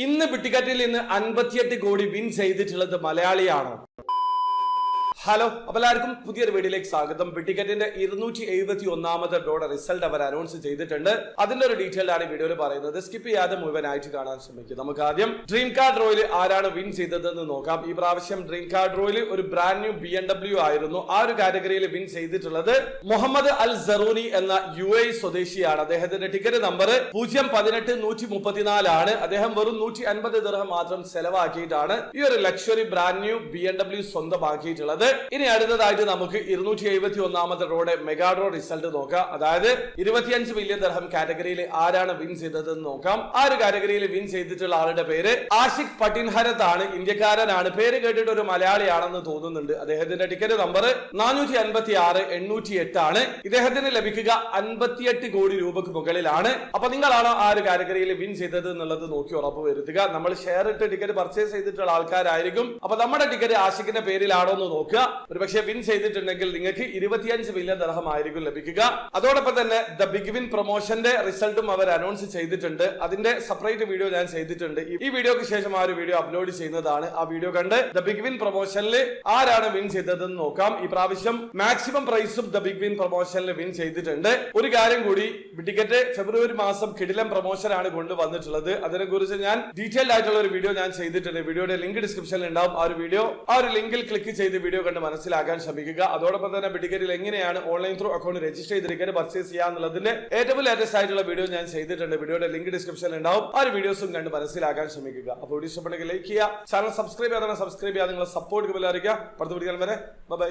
ഇന്ന് ബിട്ടിക്കറ്റിൽ നിന്ന് 58 കോടി വിൻ ചെയ്തിട്ടുള്ളത് മലയാളിയാണോ? ഹലോ, അപ്പോൾ എല്ലാവർക്കും പുതിയൊരു വീഡിയോയിലേക്ക് സ്വാഗതം. ബിട്ടിക്കറ്റിന്റെ 271ാമത് ഡ്രോയുടെ റിസൾട്ട് അവർ അനൗൺസ് ചെയ്തിട്ടുണ്ട്. അതിന്റെ ഒരു ഡീറ്റെയിൽ ആണ് വീഡിയോയിൽ പറയുന്നത്. സ്കിപ്പ് ചെയ്യാതെ മുഴുവനായിട്ട് കാണാൻ ശ്രമിക്കും. നമുക്ക് ആദ്യം ഡ്രീം കാർ ഡ്രോയിൽ ആരാണ് വിൻ ചെയ്തതെന്ന് നോക്കാം. ഈ പ്രാവശ്യം ഡ്രീം കാർ ഡ്രോയിൽ ഒരു ബ്രാൻഡ് ന്യൂ BMW ആയിരുന്നു. ആ ഒരു കാറ്റഗറിയിൽ വിൻ ചെയ്തിട്ടുള്ളത് മുഹമ്മദ് അൽ സറൂനി എന്ന UAE സ്വദേശിയാണ്. അദ്ദേഹത്തിന്റെ ടിക്കറ്റ് നമ്പർ 018134 ആണ്. അദ്ദേഹം വെറും 150 ദിർഹം മാത്രം ചെലവാക്കിയിട്ടാണ് ഈ ഒരു ലക്ഷറി ബ്രാൻഡ് ന്യൂ BMW സ്വന്തമാക്കിയിട്ടുള്ളത്. ഇനി അടുത്തതായിട്ട് നമുക്ക് 271ാമത്തെ ഡ്രോയുടെ മെഗാ ഡ്രോ റിസൾട്ട് നോക്കാം. അതായത് 25 മില്യൺ ദിർഹം കാറ്റഗറിയിൽ ആരാണ് വിൻ ചെയ്തതെന്ന് നോക്കാം. ആ ഒരു കാറ്റഗറിയിൽ വിൻ ചെയ്തിട്ടുള്ള ആളുടെ പേര് ആഷിഖ് പട്ടിൻഹരത്ത് ആണ്. ഇന്ത്യക്കാരനാണ്. പേര് കേട്ടിട്ട് ഒരു മലയാളിയാണെന്ന് തോന്നുന്നുണ്ട്. അദ്ദേഹത്തിന്റെ ടിക്കറ്റ് നമ്പർ 456-808 ആണ്. ഇദ്ദേഹത്തിന് ലഭിക്കുക 58 കോടി രൂപക്ക് മുകളിലാണ്. അപ്പൊ നിങ്ങളാണോ ആ ഒരു കാറ്റഗറിയിൽ വിൻ ചെയ്തത് എന്നുള്ളത് നോക്കി ഉറപ്പ് വരുത്തുക. നമ്മൾ ഷെയർ ഇട്ട് ടിക്കറ്റ് പർച്ചേസ് ചെയ്തിട്ടുള്ള ആൾക്കാരായിരിക്കും. അപ്പൊ നമ്മുടെ ടിക്കറ്റ് ആഷിഖിന്റെ പേരിലാണോ എന്ന് നോക്കുക. ഒരുപക്ഷെ വിൻ ചെയ്തിട്ടുണ്ടെങ്കിൽ നിങ്ങൾക്ക് 25 മില്യൺ ദിർഹം ആയിരിക്കും ലഭിക്കുക. അതോടൊപ്പം തന്നെ ദ ബിഗ് വിൻ പ്രൊമോഷന്റെ റിസൾട്ടും അവർ അനൗൺസ് ചെയ്തിട്ടുണ്ട്. അതിന്റെ സെപ്പറേറ്റ് വീഡിയോ ഞാൻ ചെയ്തിട്ടുണ്ട്. ഈ വീഡിയോക്ക് ശേഷം ആ ഒരു വീഡിയോ അപ്ലോഡ് ചെയ്യുന്നതാണ്. ആ വീഡിയോ കണ്ട് ദ ബിഗ് വിൻ പ്രൊമോഷനിൽ ആരാണ് വിൻ ചെയ്തതെന്ന് നോക്കാം. ഈ പ്രാവശ്യം മാക്സിമം പ്രൈസും ദ ബിഗ് വിൻ പ്രൊമോഷനിൽ വിൻ ചെയ്തിട്ടുണ്ട്. ഒരു കാര്യം കൂടി, ടിക്കറ്റ് ഫെബ്രുവരി മാസം കിടിലം പ്രൊമോഷൻ ആണ് കൊണ്ടുവന്നിട്ടുള്ളത്. അതിനെ കുറിച്ച് ഞാൻ ഡീറ്റെയിൽഡ് ആയിട്ടുള്ള ഒരു വീഡിയോ ഞാൻ ചെയ്തിട്ടുണ്ട്. വീഡിയോയുടെ ലിങ്ക് ഡിസ്ക്രിപ്ഷനിൽ ഉണ്ടാവും. ആ ഒരു വീഡിയോ ആ ഒരു ലിങ്കിൽ ക്ലിക്ക് ചെയ്ത് വീഡിയോ കണ്ട് മനസ്സിലാക്കാൻ ശ്രമിക്കുക. അതോടൊപ്പം തന്നെ ബിട്ടിക്കറ്റിൽ എങ്ങനെയാണ് ഓൺലൈൻ ത്രൂ അക്കൗണ്ട് രജിസ്റ്റർ ചെയ്ത് ടിക്കറ്റ് പർച്ചേസ് ചെയ്യാന്നുള്ളതിന്റെ ഏറ്റവും ലേറ്റസ്റ്റ് ആയിട്ടുള്ള വീഡിയോ ഞാൻ ചെയ്തിട്ടുണ്ട്. വീഡിയോയുടെ ലിങ്ക് ഡിസ്ക്രിപ്ഷനിൽ ഉണ്ടാവും. ആ ഒരു വീഡിയോസും കണ്ട് മനസ്സിലാക്കാൻ ശ്രമിക്കുക. അപ്പോൾ വീഡിയോ ഇഷ്ടപ്പെട്ടെങ്കിൽ ലൈക്ക് ചെയ്യുക, ചാനൽ സബ്സ്ക്രൈബ് ചെയ്യാതെ സബ്സ്ക്രൈബ് ചെയ്യുക, നിങ്ങളെ സപ്പോർട്ട് അറിയിക്കുക. അടുത്ത വീഡിയോ വരെ ബൈ.